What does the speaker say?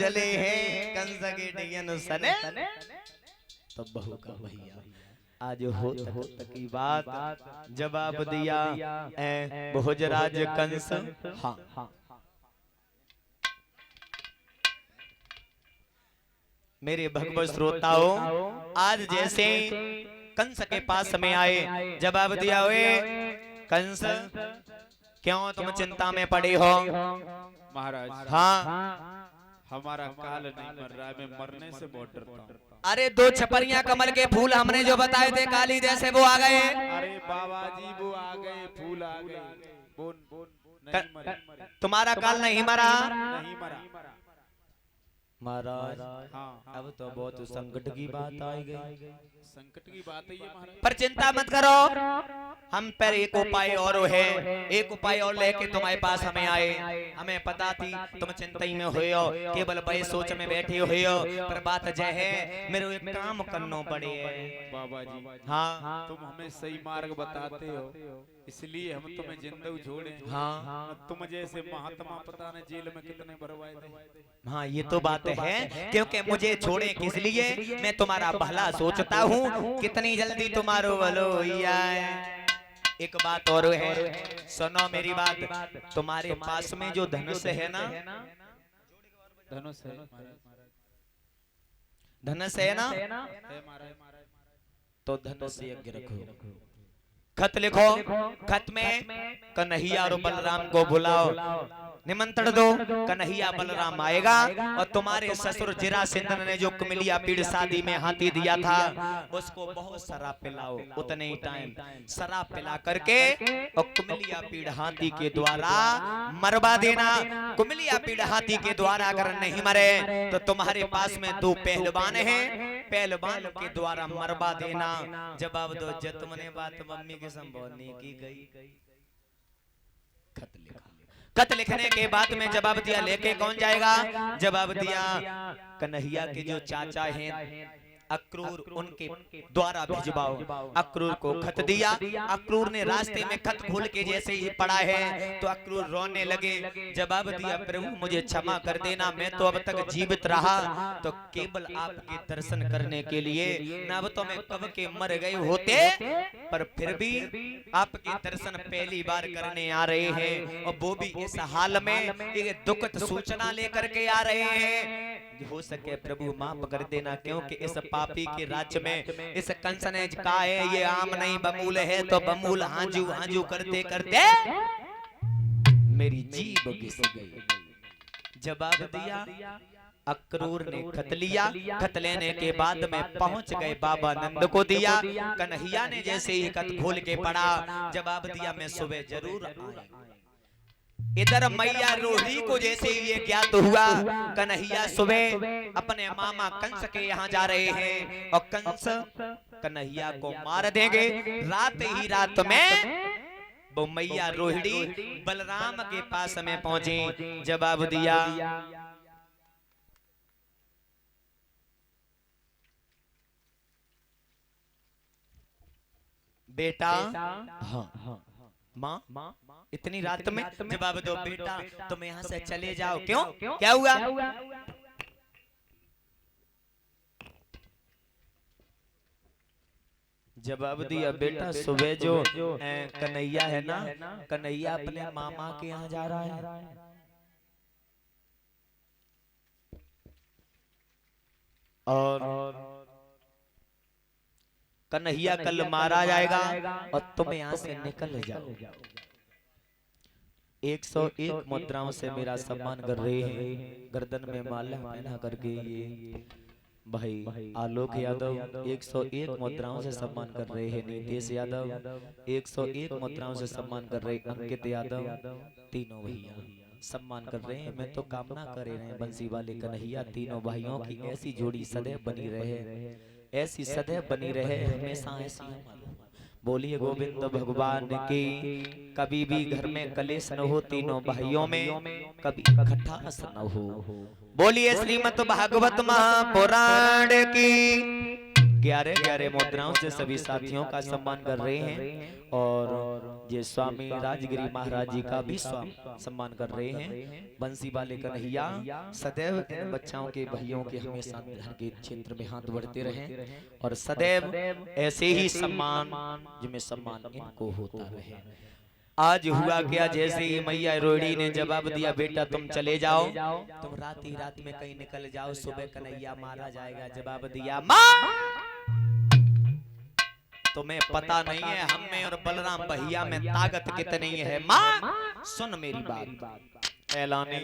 चले हैं कंस के डयन सने। तो बहू का भैया आज हो तक की बात जवाब दिया भोजराज कंस। हाँ मेरे भगवत श्रोताओं, आज जैसे कंस के पास में आए जवाब दिया, हुए कंस क्यों तुम चिंता में पड़े हो महाराज? हाँ हमारा काल नहीं मर रहा है, मैं मरने से बहुत डरता हूँ। अरे दो छपरियां कमल के फूल हमने जो बताए थे काली जैसे वो आ गए। अरे बाबा जी वो आ गए, फूल आ गए, बोन नहीं मरे। तुम्हारा काल नहीं मरा? नहीं मरा महाराज। हाँ अब तो बहुत संकट की बात आ गई। संकट की बात है ये महाराज। पर चिंता मत करो, हम पर एक उपाय और है, एक उपाय और लेके तुम्हारे पास हमें आए। हमें पता थी तुम चिंता में हुए हो, केवल बड़े सोच में बैठे हुए हो, पर बात जय है मेरे एक काम करना पड़े है। बाबा जी हाँ तुम हमें सही मार्ग बताते हो, इसलिए हम तुम्हें जिंदा छोड़े। हाँ तुम जैसे महात्मा पता न जेल में कितने भरवाए थे। हाँ ये तो बात है, क्योंकि मुझे छोड़े किस लिए, मैं तुम्हारा भला सोचता हूँ, कितनी जल्दी तुम्हारो भलोइया है। एक बात और है, सुनो मेरी बात, तुम्हारे पास में जो धनुष है ना, धनुष है, धनुष है ना, तो धनुष यज्ञ रखो, खत लिखो, खत में कन्हैया और बलराम को बुलाओ, निमंत्रण दो, कन्हैया बलराम आएगा और तुम्हारे ससुर जीरा सिंधन ने जो कुमिलिया पीड़ शादी में हाथी दिया था उसको बहुत शराब पिलाओ, उतने ही टाइम शराब पिला करके और कुमिलिया पीड़ हाथी के द्वारा मरवा देना। कुमिलिया पीड़ हाथी के द्वारा अगर नहीं मरे तो तुम्हारे पास में दो पहलवान हैं, पहलवान के द्वारा मरवा देना। जवाब दो, जब तुमने बात मम्मी के संबोधने की गई। खत लिखा, खत लिखने के बाद में जवाब दिया, लेके कौन जाएगा? जवाब दिया कन्हैया के जो चाचा हैं अक्रूर, उनके द्वारा भिजवाओ। अक्रूर को खत दिया, अक्रूर ने रास्ते में खत खोल के जैसे ही पढ़ा है तो अक्रूर रोने लगे। जवाब दिया, प्रभु मुझे क्षमा कर देना, मैं तो अब तक जीवित रहा तो केवल आपके दर्शन करने के लिए, न अब तो मैं कब के मर गए होते, पर फिर भी आपके दर्शन पहली बार करने आ रहे हैं, और वो भी इस हाल में एक दुखद सूचना लेकर के आ रहे हैं। हो सके प्रभु माफ कर देना, क्योंकि इस पापी के राज्य में इस कंस ने कहा है ये आम नहीं बमूल है, तो बमूल हांजू हांजू करते करते मेरी जीभ घिस गई। जवाब दिया, अक्रूर ने खत लिया, खत लेने के बाद में पहुंच गए बाबा नंद को दिया। कन्हैया ने जैसे ही खत खोल के पढ़ा, जवाब दिया मैं सुबह जरूर आऊंगा। इधर मैया रोहिणी को जैसे ये ज्ञात हुआ, कन्हैया सुबह अपने मामा कंस के यहाँ जा रहे हैं और कंस कन्हैया को मार देंगे। रात ही रात में वो मैया रोहिणी बलराम के पास में पहुंची। जवाब दिया, बेटा हाँ माँ इतनी रात में? जवाब दो, बेटा तुम यहाँ से चले जाओ। क्यों, क्या हुआ? जवाब दिया, बेटा सुबह जो कन्हैया है ना, कन्हैया अपने मामा के यहाँ जा रहा है और कन्हैया कल मारा जाएगा और तुम यहाँ से निकल जाओ। 101 मुद्राओं से मेरा सम्मान कर रहे हैं, गर्दन में माला पहना करके ये भाई आलोक यादव 101 मुद्राओं से सम्मान कर रहे हैं, नीतीश यादव 101 मुद्राओं से सम्मान कर रहे, अंकित यादव, तीनों भैया सम्मान कर रहे हैं। मैं तो कामना कर रहे हैं बंसी वाले कन्हैया तीनों भाइयों की ऐसी जोड़ी सदैव बनी रहे, ऐसी सदैव बनी रहे, हमेशा ऐसी। बोलिए गोविंद भगवान की। कभी भी घर में कलेश न हो, तीनों भाइयों में कभी खटास न हो। बोलिए श्रीमद् भागवत महापुराण की। 11 मुद्राओं से सभी साथियों का सम्मान कर रहे हैं और ये स्वामी राजगिरी महाराज जी का भी सम्मान कर रहे हैं। बंसी वाले कन्हैया सदैव इन बच्चों के भाइयों के हमेशा धन के क्षेत्र में हाथ बढ़ते रहे और सदैव ऐसे ही सम्मान जिनमें सम्मान इनको होता रहे। आज हुआ क्या, जैसे ही मैया रोड़ी ने जवाब दिया बेटा तुम चले जाओ, तुम रात ही रात में कहीं निकल जाओ, सुबह कन्हैया मारा जाएगा। जवाब दिया माँ तुम्हें पता नहीं है हम में और बलराम भैया में ताकत कितनी है। माँ सुन मेरी बात। ऐलानी